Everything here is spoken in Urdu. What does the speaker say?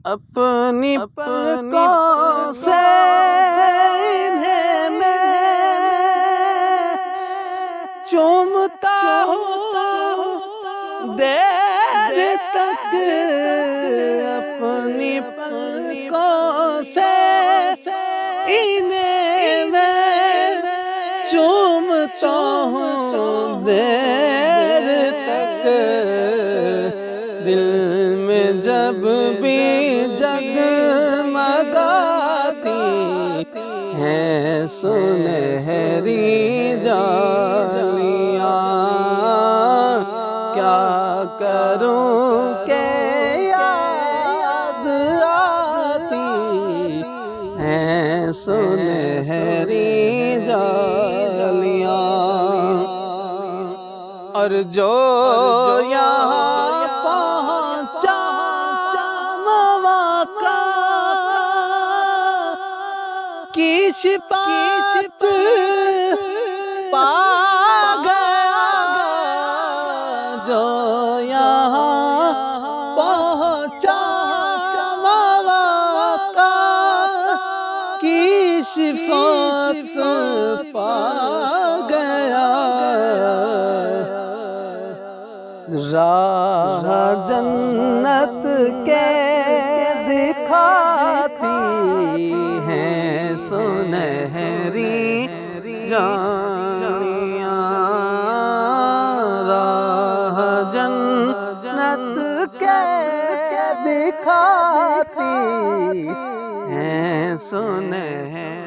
اپنی پلکوں سے انہیں میں چومتا ہوں دیر تک، اپنی پلکوں سے انہیں میں چومتا ہوں دیر تک، دل میں جب بھی جگمگاتی ہیں سنہری جالیاں، کیا کروں کہ یاد آتی ہیں سنہری جالیاں، اور جو یہاں پہنچا مواقع کی شفاعت پا گیا، جو یہاں پہنچا مواقع کی شفاعت پا گیا، راہ جنت کے دکھاتی ہیں سنہری جالیاں، راہ جنت کے دکھاتی ہیں سنہری